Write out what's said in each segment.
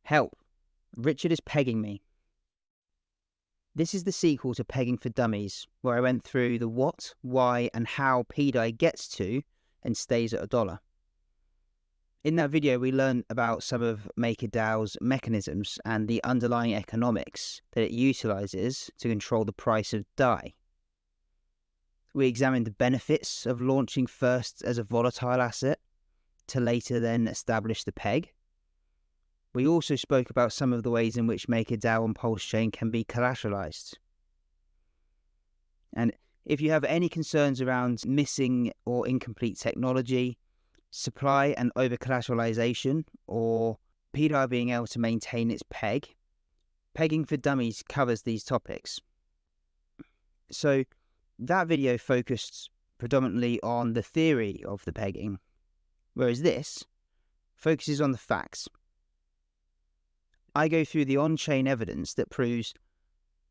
Help, Richard is pegging me. This is the sequel to Pegging for Dummies, where I went through the what, why, and how pDAI gets to and stays at $1. In that video, we learned about some of MakerDAO's mechanisms and the underlying economics that it utilizes to control the price of DAI. We examined the benefits of launching first as a volatile asset to later then establish the peg. We also spoke about some of the ways in which MakerDAO and Pulsechain can be collateralized. And if you have any concerns around missing or incomplete technology, supply and over-collateralization, or pDAI being able to maintain its peg, Pegging for Dummies covers these topics. So that video focused predominantly on the theory of the pegging, whereas this focuses on the facts. I go through the on-chain evidence that proves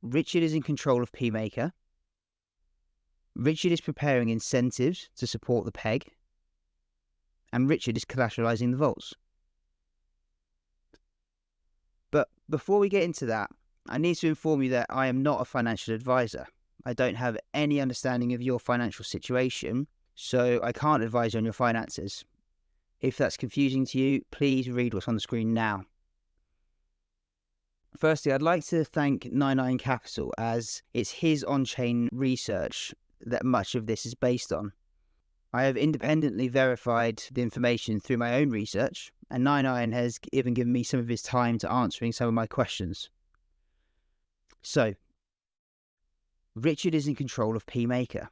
Richard is in control of pMaker, Richard is preparing incentives to support the peg, and Richard is collateralizing the vaults. But before we get into that, I need to inform you that I am not a financial advisor. I don't have any understanding of your financial situation, so I can't advise you on your finances. If that's confusing to you, please read what's on the screen now. Firstly, I'd like to thank 99 Capital, as it's his on-chain research that much of this is based on. I have independently verified the information through my own research, and 99 has even given me some of his time to answering some of my questions. So, Richard is in control of pMaker.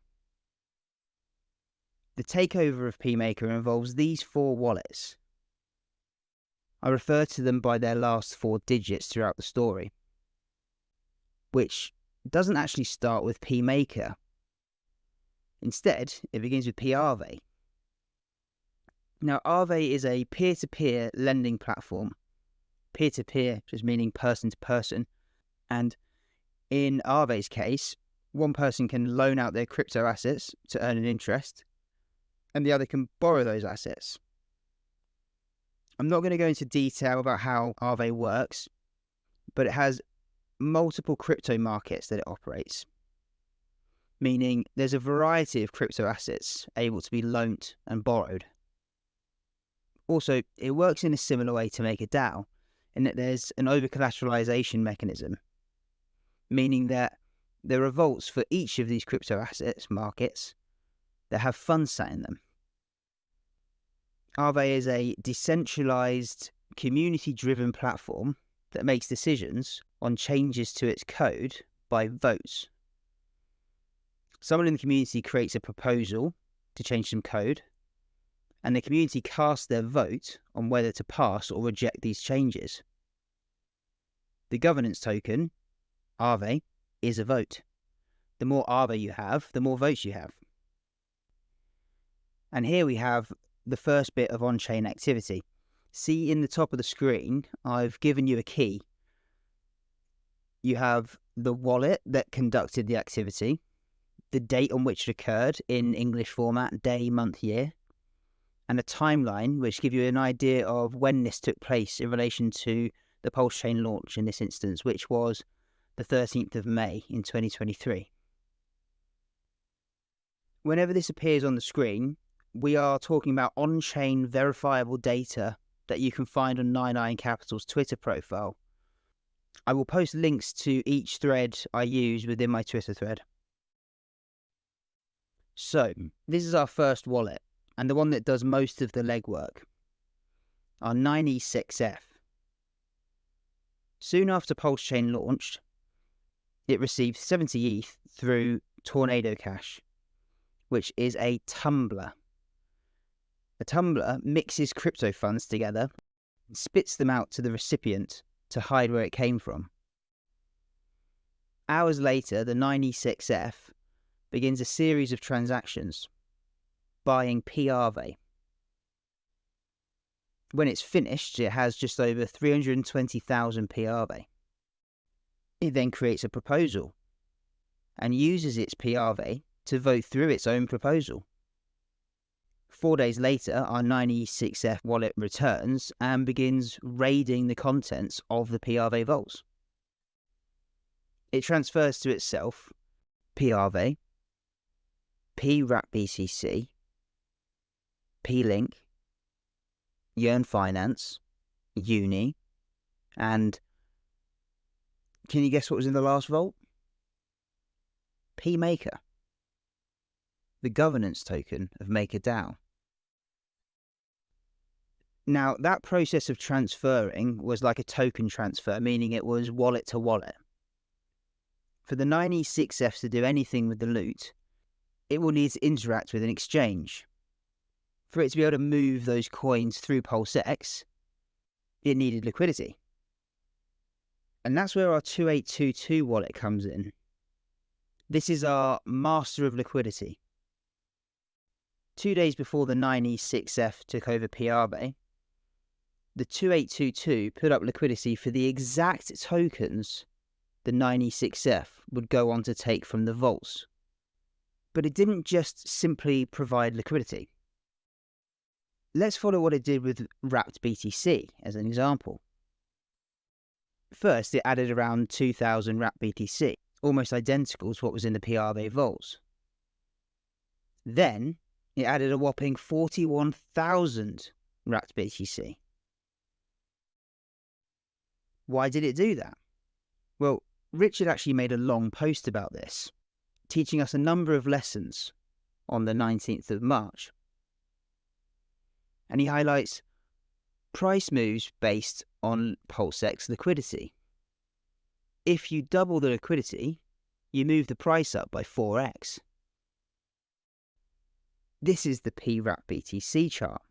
The takeover of pMaker involves these 4 wallets. I refer to them by their last 4 digits throughout the story, which doesn't actually start with pMaker. Instead, it begins with pAAVE. Now, Aave is a peer-to-peer lending platform. Peer-to-peer just meaning person to person. And in Aave's case, one person can loan out their crypto assets to earn an interest, and the other can borrow those assets. I'm not going to go into detail about how Aave works, but it has multiple crypto markets that it operates, meaning there's a variety of crypto assets able to be loaned and borrowed. Also, it works in a similar way to MakerDAO, in that there's an over-collateralization mechanism, meaning that there are vaults for each of these crypto assets markets that have funds sat in them. Aave is a decentralized, community-driven platform that makes decisions on changes to its code by votes. Someone in the community creates a proposal to change some code, and the community casts their vote on whether to pass or reject these changes. The governance token, Aave, is a vote. The more Aave you have, the more votes you have. And here we have the first bit of on-chain activity. See in the top of the screen, I've given you a key. You have the wallet that conducted the activity, the date on which it occurred in English format, day, month, year, and a timeline which give you an idea of when this took place in relation to the Pulsechain launch in this instance, which was the 13th of May in 2023. Whenever this appears on the screen, we are talking about on-chain verifiable data that you can find on 99 Capital's Twitter profile. I will post links to each thread I use within my Twitter thread. So, this is our first wallet, and the one that does most of the legwork, our 9E6F. Soon after Pulsechain launched, it received 70 ETH through Tornado Cash, which is a tumbler. A tumbler mixes crypto funds together and spits them out to the recipient to hide where it came from. Hours later, the 9E6F begins a series of transactions, buying pAAVE. When it's finished, it has just over 320,000 pAAVE. It then creates a proposal and uses its pAAVE to vote through its own proposal. 4 days later, our 96F wallet returns and begins raiding the contents of the pRV vaults. It transfers to itself pRV, pWrapBTC, pLink, Yearn Finance, Uni, and can you guess what was in the last vault? pMaker, the governance token of MakerDAO. Now, that process of transferring was like a token transfer, meaning it was wallet to wallet. For the 96F to do anything with the loot, it will need to interact with an exchange. For it to be able to move those coins through PulseX, it needed liquidity. And that's where our 2822 wallet comes in. This is our master of liquidity. 2 days before the 96F took over pRV, the 2822 put up liquidity for the exact tokens the 96F would go on to take from the vaults. But it didn't just simply provide liquidity. Let's follow what it did with Wrapped BTC as an example. First, it added around 2,000 Wrapped BTC, almost identical to what was in the pRV vaults. Then, it added a whopping 41,000 Wrapped BTC. Why did it do that? Well, Richard actually made a long post about this, teaching us a number of lessons on the 19th of March. And he highlights price moves based on PulseX liquidity. If you double the liquidity, you move the price up by 4x. This is the pWrapBTC chart.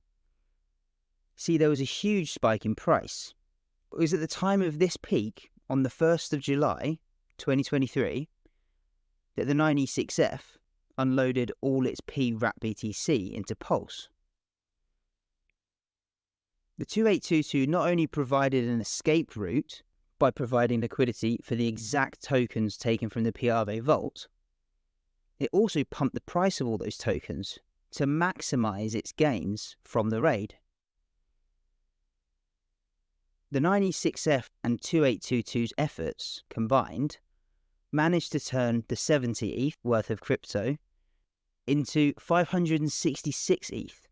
See, there was a huge spike in price. It was at the time of this peak, on the 1st of July, 2023, that the 96F unloaded all its pWrapBTC into Pulse. The 2822 not only provided an escape route by providing liquidity for the exact tokens taken from the pRV vault, it also pumped the price of all those tokens to maximize its gains from the raid. The 96F and 2822's efforts combined managed to turn the 70 ETH worth of crypto into 566 ETH.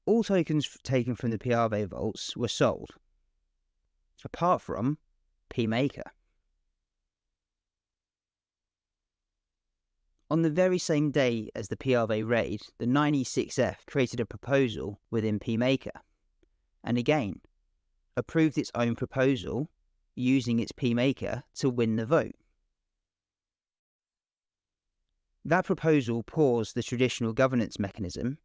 All tokens taken from the pRV vaults were sold, apart from pMaker. On the very same day as the pRV raid, the 96F created a proposal within pMaker, and again, approved its own proposal using its pMaker to win the vote. That proposal paused the traditional governance mechanism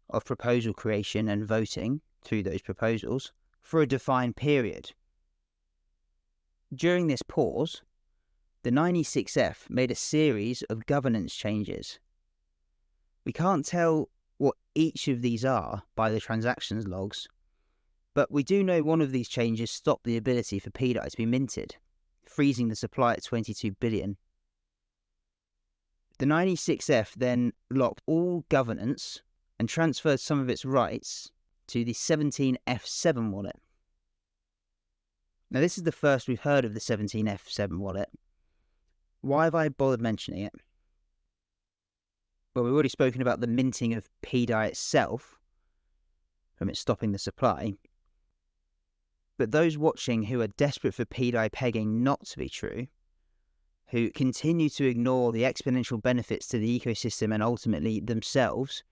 of proposal creation and voting through those proposals for a defined period. During this pause, the 96F made a series of governance changes. We can't tell what each of these are by the transactions logs, but we do know one of these changes stopped the ability for pDAI to be minted, freezing the supply at 22 billion. The 96F then locked all governance and transferred some of its rights to the 17F7 wallet. Now, this is the first we've heard of the 17F7 wallet. Why have I bothered mentioning it? Well, we've already spoken about the minting of pDAI itself, from it stopping the supply. But those watching who are desperate for pDAI pegging not to be true, who continue to ignore the exponential benefits to the ecosystem and ultimately themselves,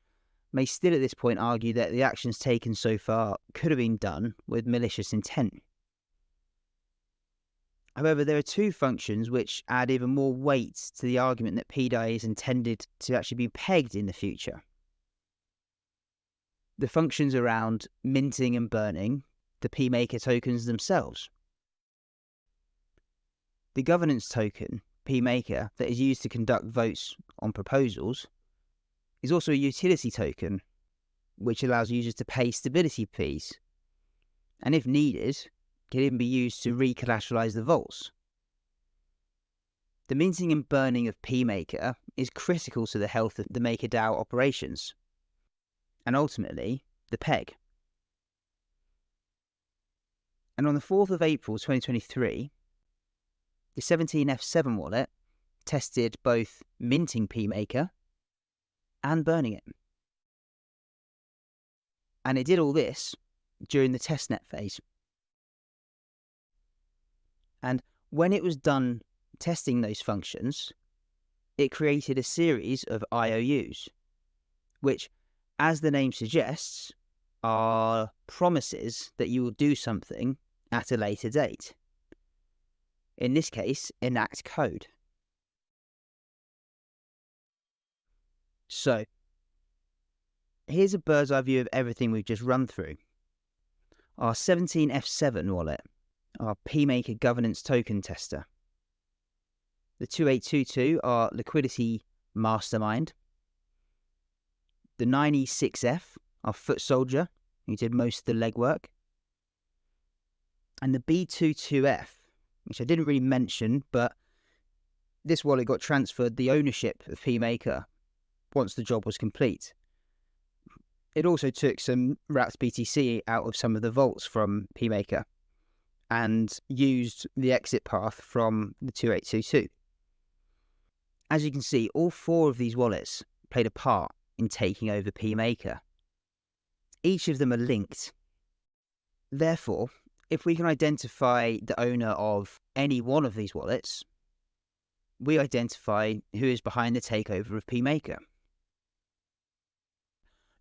may still at this point argue that the actions taken so far could have been done with malicious intent. However, there are two functions which add even more weight to the argument that pDAI is intended to actually be pegged in the future. The functions around minting and burning the pMaker tokens themselves. The governance token, pMaker, that is used to conduct votes on proposals, is also a utility token, which allows users to pay stability fees, and if needed, can even be used to recollateralize the vaults. The minting and burning of pMaker is critical to the health of the MakerDAO operations, and ultimately, the peg. And on the 4th of April 2023, the 17F7 wallet tested both minting pMaker and burning it. And it did all this during the testnet phase. And when it was done testing those functions, it created a series of IOUs, which, as the name suggests, are promises that you will do something at a later date. In this case, enact code. So, here's a bird's eye view of everything we've just run through. Our 17F7 wallet, our pMaker governance token tester. The 2822, our liquidity mastermind. The 9E6F, our foot soldier, who did most of the legwork. And the B22F, which I didn't really mention, but this wallet got transferred the ownership of pMaker once the job was complete. It also took some wrapped BTC out of some of the vaults from pMaker and used the exit path from the 2822. As you can see, all 4 of these wallets played a part in taking over pMaker. Each of them are linked. Therefore, if we can identify the owner of any one of these wallets, we identify who is behind the takeover of pMaker.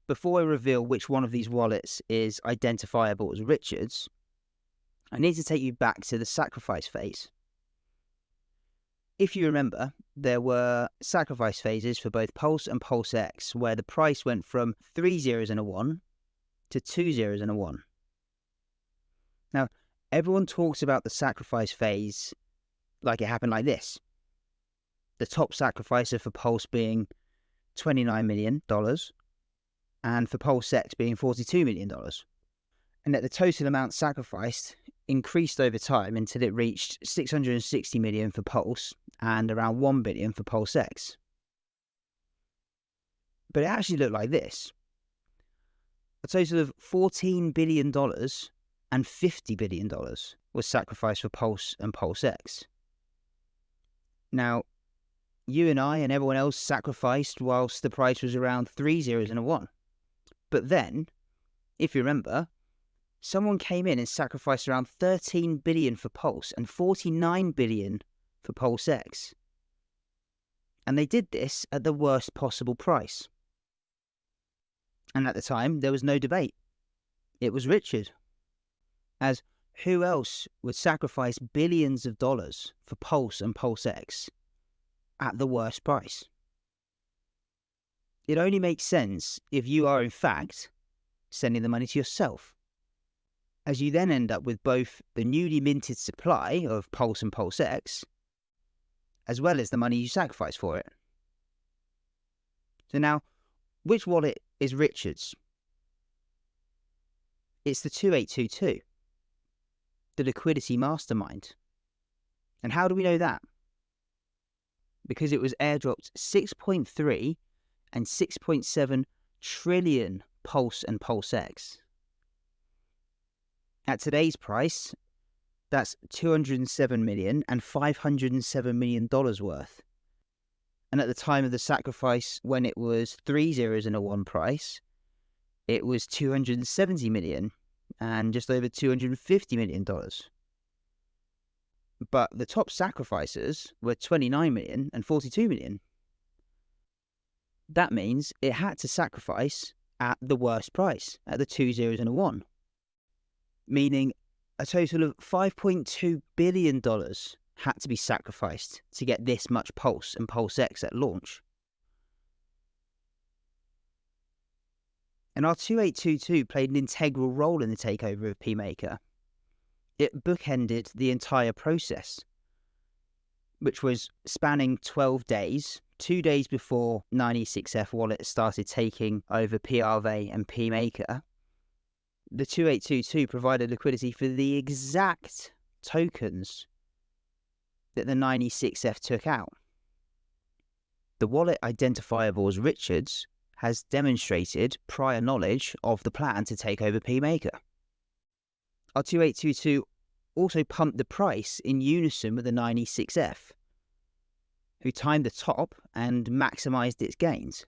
Before I reveal which one of these wallets is identifiable as Richard's, I need to take you back to the sacrifice phase. If you remember, there were sacrifice phases for both Pulse and PulseX, where the price went from 3 zeros and a 1 to 2 zeros and a 1. Now, everyone talks about the sacrifice phase like it happened like this. The top sacrificer for Pulse being $29 million, and for PulseX being $42 million. And that the total amount sacrificed increased over time until it reached $660 million for Pulse and around $1 billion for PulseX. But it actually looked like this. A total of $14 billion and $50 billion was sacrificed for Pulse and PulseX. Now, you and I and everyone else sacrificed whilst the price was around 3 zeros and a 1. But then, if you remember, someone came in and sacrificed around 13 billion for Pulse and 49 billion for PulseX. And they did this at the worst possible price. And at the time, there was no debate. It was Richard. As who else would sacrifice billions of dollars for Pulse and PulseX at the worst price? It only makes sense if you are in fact sending the money to yourself, as you then end up with both the newly minted supply of Pulse and PulseX, as well as the money you sacrifice for it. So now, which wallet is Richard's? It's the 2822, the liquidity mastermind. And how do we know that? Because it was airdropped 6.3 and 6.7 trillion Pulse and PulseX. At today's price, that's $207 million and $507 million worth. And at the time of the sacrifice, when it was 3 zeros and a 1 price, it was $270 million and just over $250 million. But the top sacrificers were 29 million and 42 million. That means it had to sacrifice at the worst price, at the 2 zeros and a 1. Meaning a total of $5.2 billion had to be sacrificed to get this much Pulse and PulseX at launch. And our 2822 played an integral role in the takeover of pMaker. It bookended the entire process, which was spanning 12 days, 2 days before 9E6F wallet started taking over pRV and pMaker. The 2822 provided liquidity for the exact tokens that the 9E6F took out. The wallet identifiable as Richard's has demonstrated prior knowledge of the plan to take over pMaker. Our 2822 also pumped the price in unison with the 9E6F, who timed the top and maximised its gains.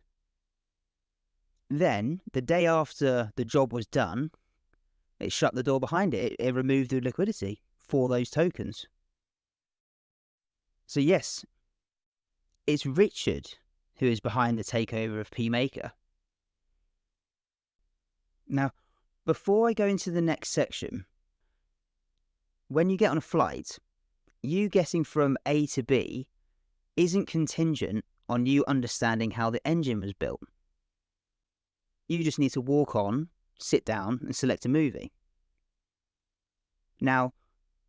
Then, the day after the job was done, it shut the door behind it. It removed the liquidity for those tokens. So yes, it's Richard who is behind the takeover of pMaker. Now, before I go into the next section, when you get on a flight, you getting from A to B isn't contingent on you understanding how the engine was built. You just need to walk on, sit down, and select a movie. Now,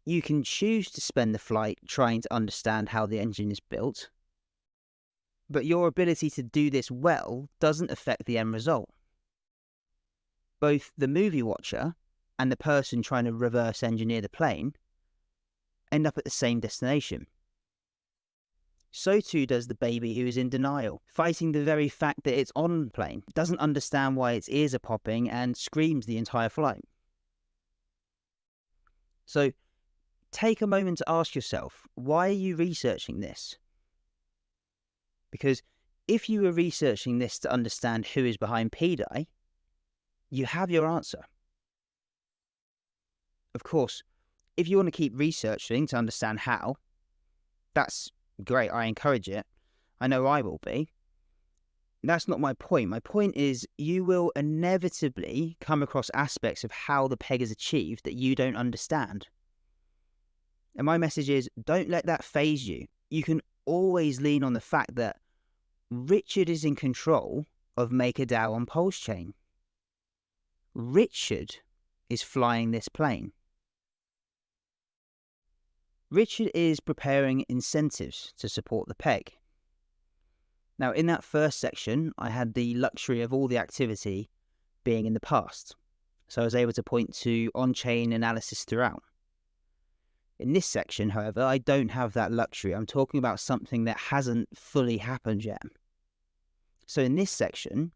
you can choose to spend the flight trying to understand how the engine is built, but your ability to do this well doesn't affect the end result. Both the movie watcher and the person trying to reverse engineer the plane end up at the same destination. So too does the baby who is in denial, fighting the very fact that it's on the plane, doesn't understand why its ears are popping, and screams the entire flight. So, take a moment to ask yourself, why are you researching this? Because if you were researching this to understand who is behind pDAI, you have your answer. Of course, if you want to keep researching to understand how, that's great, I encourage it. I know I will be. That's not my point. My point is you will inevitably come across aspects of how the peg is achieved that you don't understand. And my message is, don't let that faze you. You can always lean on the fact that Richard is in control of MakerDAO on Pulsechain. Richard is flying this plane. Richard is preparing incentives to support the peg. Now, in that first section, I had the luxury of all the activity being in the past, so I was able to point to on-chain analysis throughout. In this section, however, I don't have that luxury. I'm talking about something that hasn't fully happened yet. So in this section,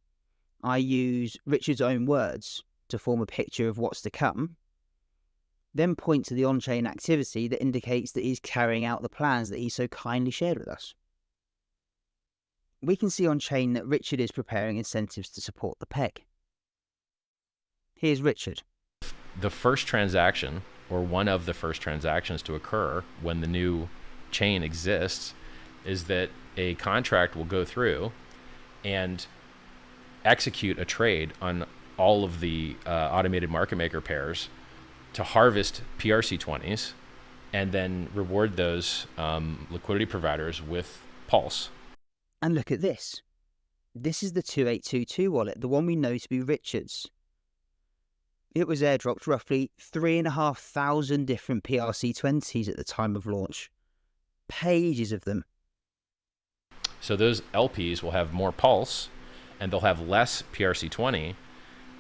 I use Richard's own words to form a picture of what's to come, then point to the on-chain activity that indicates that he's carrying out the plans that he so kindly shared with us. We can see on-chain that Richard is preparing incentives to support the peg. Here's Richard. The first transaction, or one of the first transactions to occur when the new chain exists, is that a contract will go through and execute a trade on all of the automated market maker pairs to harvest PRC20s and then reward those liquidity providers with Pulse. And look at this. This is the 2822 wallet, the one we know to be Richard's. It was airdropped roughly 3,500 different PRC20s at the time of launch. Pages of them. So those LPs will have more Pulse and they'll have less PRC20.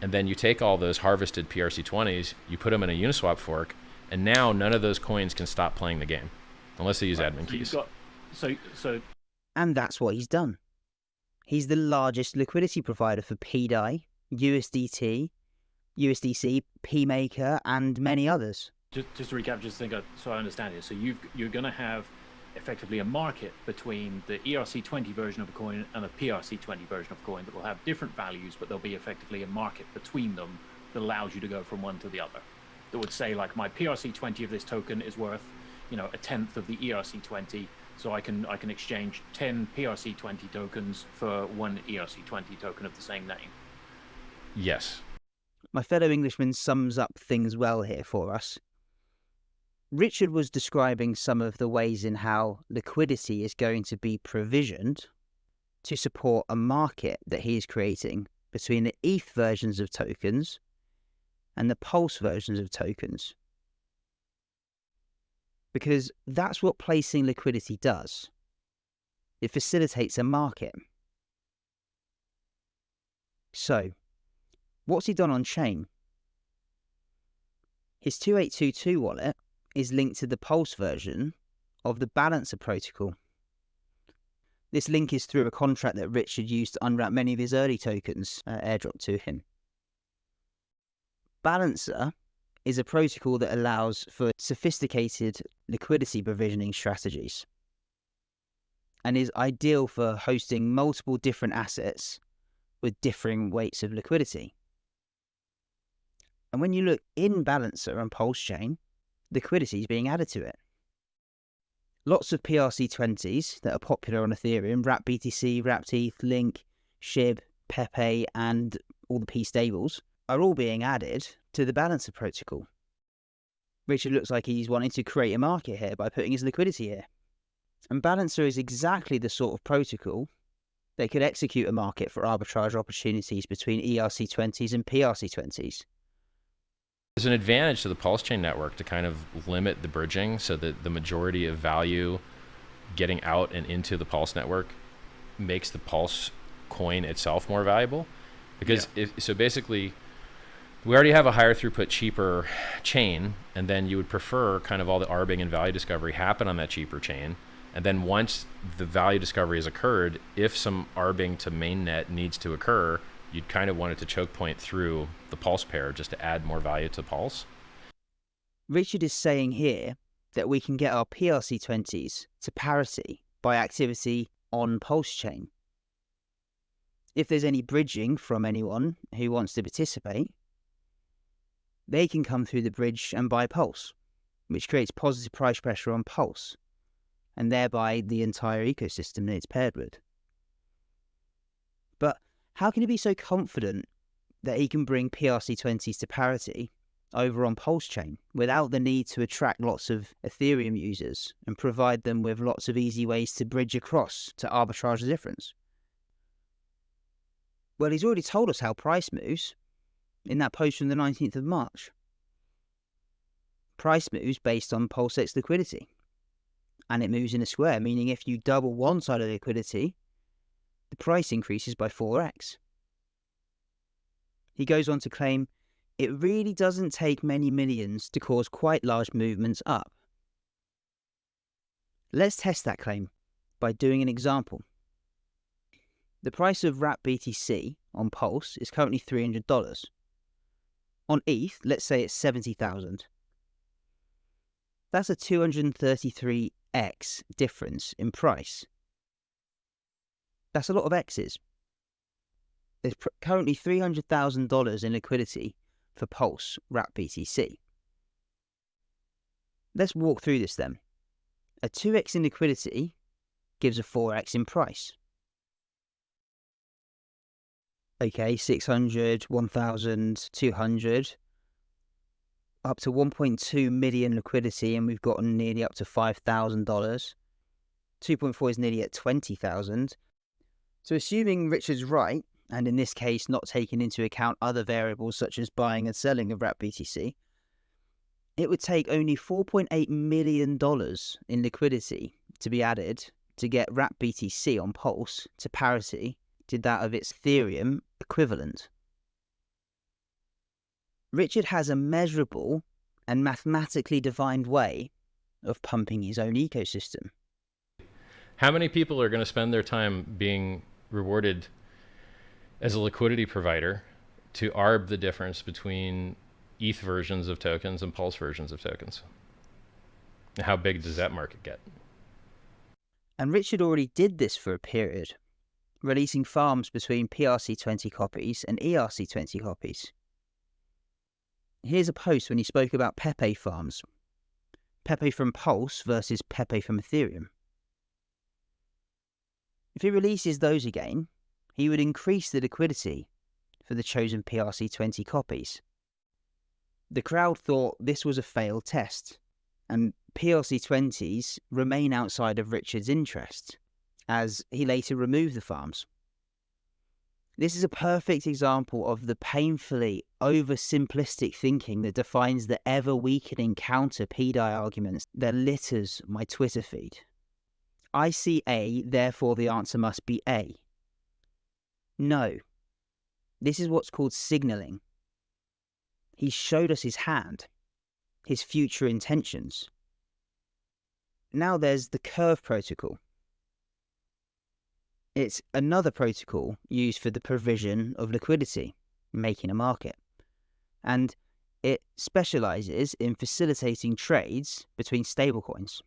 And then you take all those harvested PRC20s, you put them in a Uniswap fork, and now none of those coins can stop playing the game unless they use admin keys. And that's what he's done. He's the largest liquidity provider for pDAI, USDT, USDC, pMaker, and many others. Just to recap, so I understand it. So you're going to have effectively a market between the ERC20 version of a coin and a PRC20 version of a coin that will have different values, but there'll be effectively a market between them that allows you to go from one to the other. That would say, like, my PRC20 of this token is worth, a tenth of the ERC20, so I can exchange 10 PRC20 tokens for one ERC20 token of the same name. Yes. My fellow Englishman sums up things well here for us. Richard was describing some of the ways in how liquidity is going to be provisioned to support a market that he is creating between the ETH versions of tokens and the Pulse versions of tokens. Because that's what placing liquidity does. It facilitates a market. So, what's he done on chain? His 2822 wallet is linked to the Pulse version of the Balancer protocol. This link is through a contract that Richard used to unwrap many of his early tokens airdropped to him. Balancer is a protocol that allows for sophisticated liquidity provisioning strategies and is ideal for hosting multiple different assets with differing weights of liquidity. And when you look in Balancer and Pulsechain, liquidity is being added to it. Lots of PRC20s that are popular on Ethereum, wrapped-BTC, wrapped-ETH, Link, SHIB, pDAI, and all the P stables, are all being added to the Balancer protocol. Richard looks like he's wanting to create a market here by putting his liquidity here. And Balancer is exactly the sort of protocol that could execute a market for arbitrage opportunities between ERC20s and PRC20s. There's an advantage to the Pulsechain network to kind of limit the bridging so that the majority of value getting out and into the Pulse network makes the Pulse coin itself more valuable. Because so basically, we already have a higher throughput, cheaper chain, and then you would prefer kind of all the arbing and value discovery happen on that cheaper chain. And then once the value discovery has occurred, if some arbing to mainnet needs to occur, you'd kind of want it to choke point through the Pulse pair just to add more value to Pulse. Richard is saying here that we can get our PRC20s to parity by activity on Pulsechain. If there's any bridging from anyone who wants to participate, they can come through the bridge and buy Pulse, which creates positive price pressure on Pulse, and thereby the entire ecosystem that it's paired with. But how can he be so confident that he can bring PRC20s to parity over on Pulsechain without the need to attract lots of Ethereum users and provide them with lots of easy ways to bridge across to arbitrage the difference? Well, he's already told us how price moves in that post from the 19th of March. Price moves based on PulseX liquidity, and it moves in a square, meaning if you double one side of the liquidity, the price increases by 4x. He goes on to claim, it really doesn't take many millions to cause quite large movements up. Let's test that claim by doing an example. The price of wrapped-BTC on Pulse is currently $300. On ETH, let's say it's 70,000. That's a 233x difference in price. That's a lot of X's. There's currently $300,000 in liquidity for Pulse wrapped-BTC. Let's walk through this then. A 2x in liquidity gives a 4x in price. Okay, 600, 1,000, 200, up to 1.2 million liquidity, and we've gotten nearly up to $5,000. 2.4 is nearly at 20,000. So assuming Richard's right, and in this case not taking into account other variables such as buying and selling of wrapped-BTC, it would take only $4.8 million in liquidity to be added to get wrapped-BTC on Pulse to parity to that of its Ethereum equivalent. Richard has a measurable and mathematically defined way of pumping his own ecosystem. How many people are going to spend their time being rewarded as a liquidity provider to arb the difference between ETH versions of tokens and Pulse versions of tokens? How big does that market get? And Richard already did this for a period, releasing farms between PRC20 copies and ERC20 copies. Here's a post when he spoke about pDAI farms. pDAI from Pulse versus pDAI from Ethereum. If he releases those again, he would increase the liquidity for the chosen PRC20 copies. The crowd thought this was a failed test, and PRC20s remain outside of Richard's interest, as he later removed the farms. This is a perfect example of the painfully oversimplistic thinking that defines the ever-weakening counter pDAI arguments that litters my Twitter feed. I see A, therefore the answer must be A. No. This is what's called signaling. He showed us his hand, his future intentions. Now there's the Curve protocol. It's another protocol used for the provision of liquidity, making a market. And it specializes in facilitating trades between stablecoins.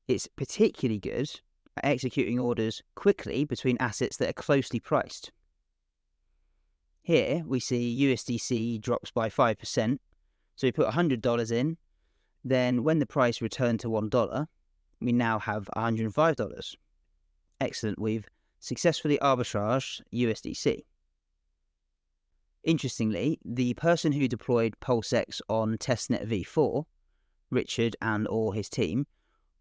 It's particularly good at executing orders quickly between assets that are closely priced. Here we see USDC drops by 5%, so we put $100 in, then when the price returned to $1, we now have $105. Excellent, we've successfully arbitraged USDC. Interestingly, the person who deployed PulseX on testnet v4, Richard and or his team,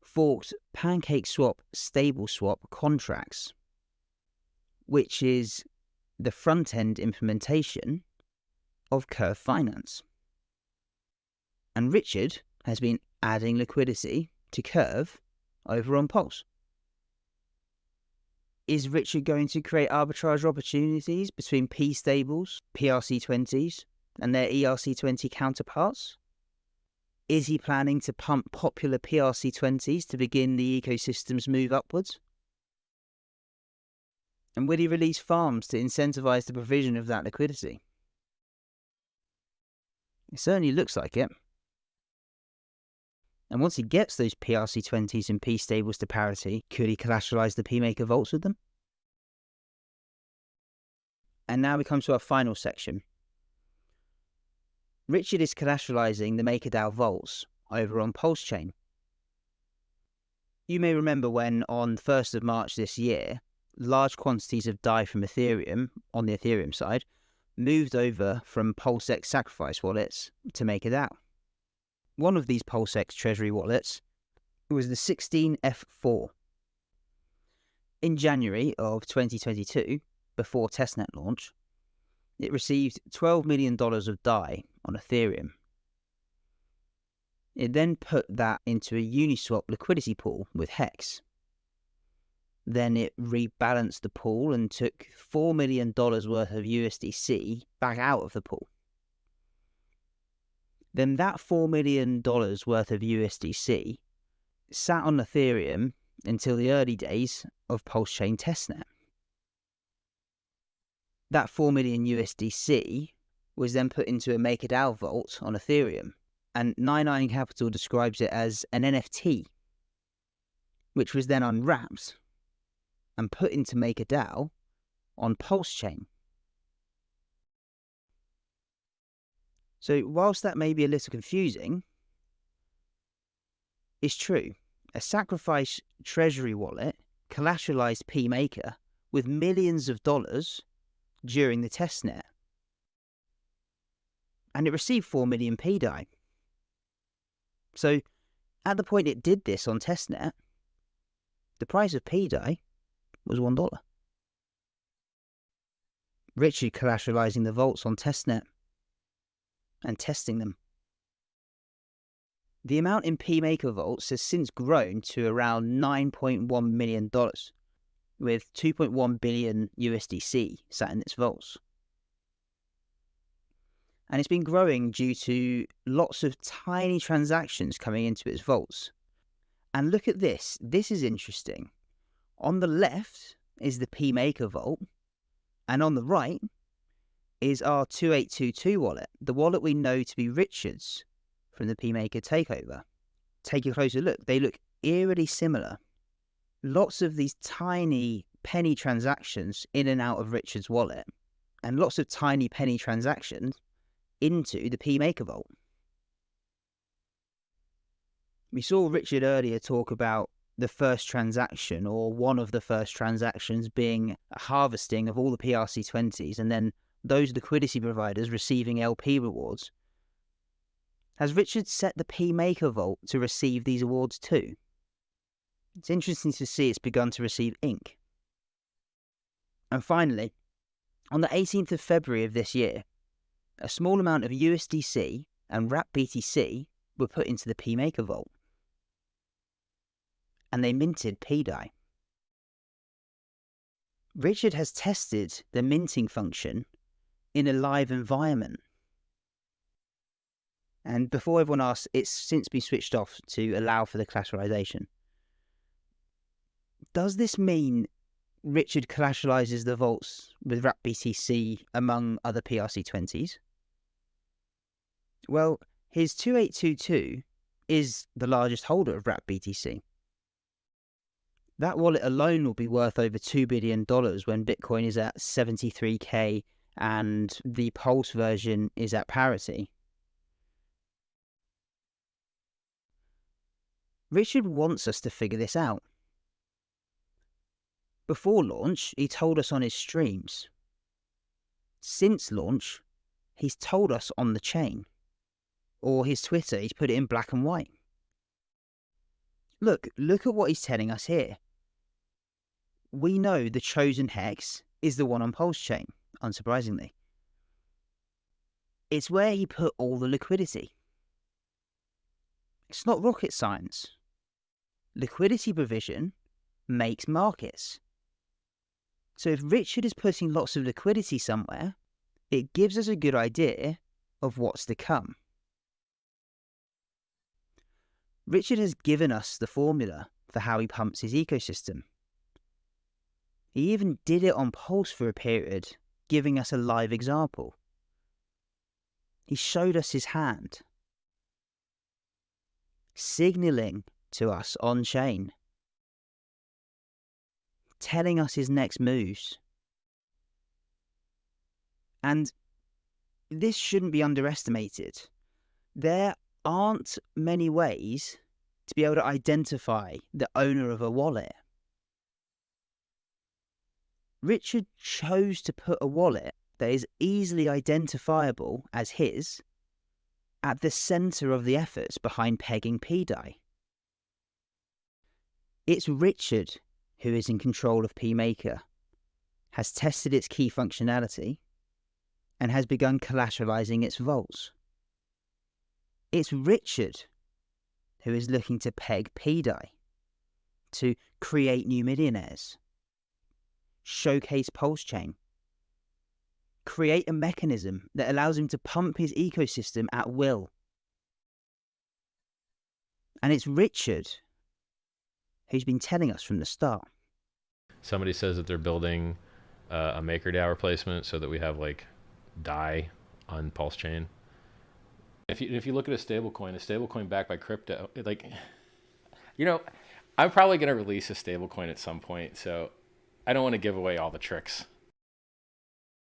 forked PancakeSwap StableSwap contracts, which is the front-end implementation of Curve Finance. And Richard has been adding liquidity to Curve over on Pulse. Is Richard going to create arbitrage opportunities between P-stables, PRC20s, and their ERC20 counterparts? Is he planning to pump popular PRC20s to begin the ecosystem's move upwards? And will he release farms to incentivize the provision of that liquidity? It certainly looks like it. And once he gets those PRC20s and P-stables to parity, could he collateralize the pMaker vaults with them? And now we come to our final section. Richard is collateralizing the MakerDAO vaults over on Pulsechain. You may remember when, on 1st of March this year, large quantities of DAI from Ethereum, on the Ethereum side, moved over from PulseX sacrifice wallets to MakerDAO. One of these PulseX treasury wallets was the 16F4. In January of 2022, before testnet launch, it received $12 million of DAI on Ethereum. It then put that into a Uniswap liquidity pool with Hex. Then it rebalanced the pool and took $4 million worth of USDC back out of the pool. Then that $4 million worth of USDC sat on Ethereum until the early days of Pulsechain testnet. That 4 million USDC was then put into a MakerDAO vault on Ethereum, and 99 Capital describes it as an NFT, which was then unwrapped and put into MakerDAO on Pulsechain. So whilst that may be a little confusing, it's true. A sacrifice treasury wallet collateralized pMaker with millions of dollars during the testnet. And it received 4 million pDAI. So at the point it did this on testnet, the price of pDAI was $1. Richard collateralizing the vaults on testnet and testing them. The amount in pMaker vaults has since grown to around $9.1 million, with 2.1 billion USDC sat in its vaults. And it's been growing due to lots of tiny transactions coming into its vaults. And look at this. This is interesting. On the left is the pMaker vault, and on the right is our 2822 wallet, the wallet we know to be Richard's from the pMaker takeover. Take a closer look. They look eerily similar. Lots of these tiny penny transactions in and out of Richard's wallet, and lots of tiny penny transactions into the pMaker vault. We saw Richard earlier talk about the first transaction, or one of the first transactions, being a harvesting of all the PRC20s, and then those liquidity providers receiving LP rewards. Has Richard set the pMaker vault to receive these awards too? It's interesting to see it's begun to receive ink. And finally, on the 18th of February of this year, a small amount of USDC and wrapped BTC were put into the pMaker vault, and they minted pDAI. Richard has tested the minting function in a live environment. And before everyone asks, it's since been switched off to allow for the collateralization. Does this mean Richard collateralizes the vaults with wrapped BTC among other PRC20s. Well, his 2822 is the largest holder of wrapped BTC. That wallet alone will be worth over $2 billion when Bitcoin is at 73K and the Pulse version is at parity. Richard wants us to figure this out. Before launch, he told us on his streams. Since launch, he's told us on the chain. Or his Twitter, he's put it in black and white. Look at what he's telling us here. We know the chosen hex is the one on Pulsechain, unsurprisingly. It's where he put all the liquidity. It's not rocket science. Liquidity provision makes markets. So if Richard is putting lots of liquidity somewhere, it gives us a good idea of what's to come. Richard has given us the formula for how he pumps his ecosystem. He even did it on Pulse for a period, giving us a live example. He showed us his hand, signaling to us on-chain, telling us his next moves. And this shouldn't be underestimated. There aren't many ways to be able to identify the owner of a wallet. Richard chose to put a wallet that is easily identifiable as his at the center of the efforts behind pegging pDAI. It's Richard who is in control of pMaker, has tested its key functionality, and has begun collateralizing its vaults. It's Richard who is looking to peg pDAI, to create new millionaires, showcase Pulsechain, create a mechanism that allows him to pump his ecosystem at will. And it's Richard who's been telling us from the start. Somebody says that they're building a MakerDAO replacement so that we have like DAI on Pulsechain. If you look at a stablecoin backed by crypto, like, you know, I'm probably going to release a stablecoin at some point, so I don't want to give away all the tricks.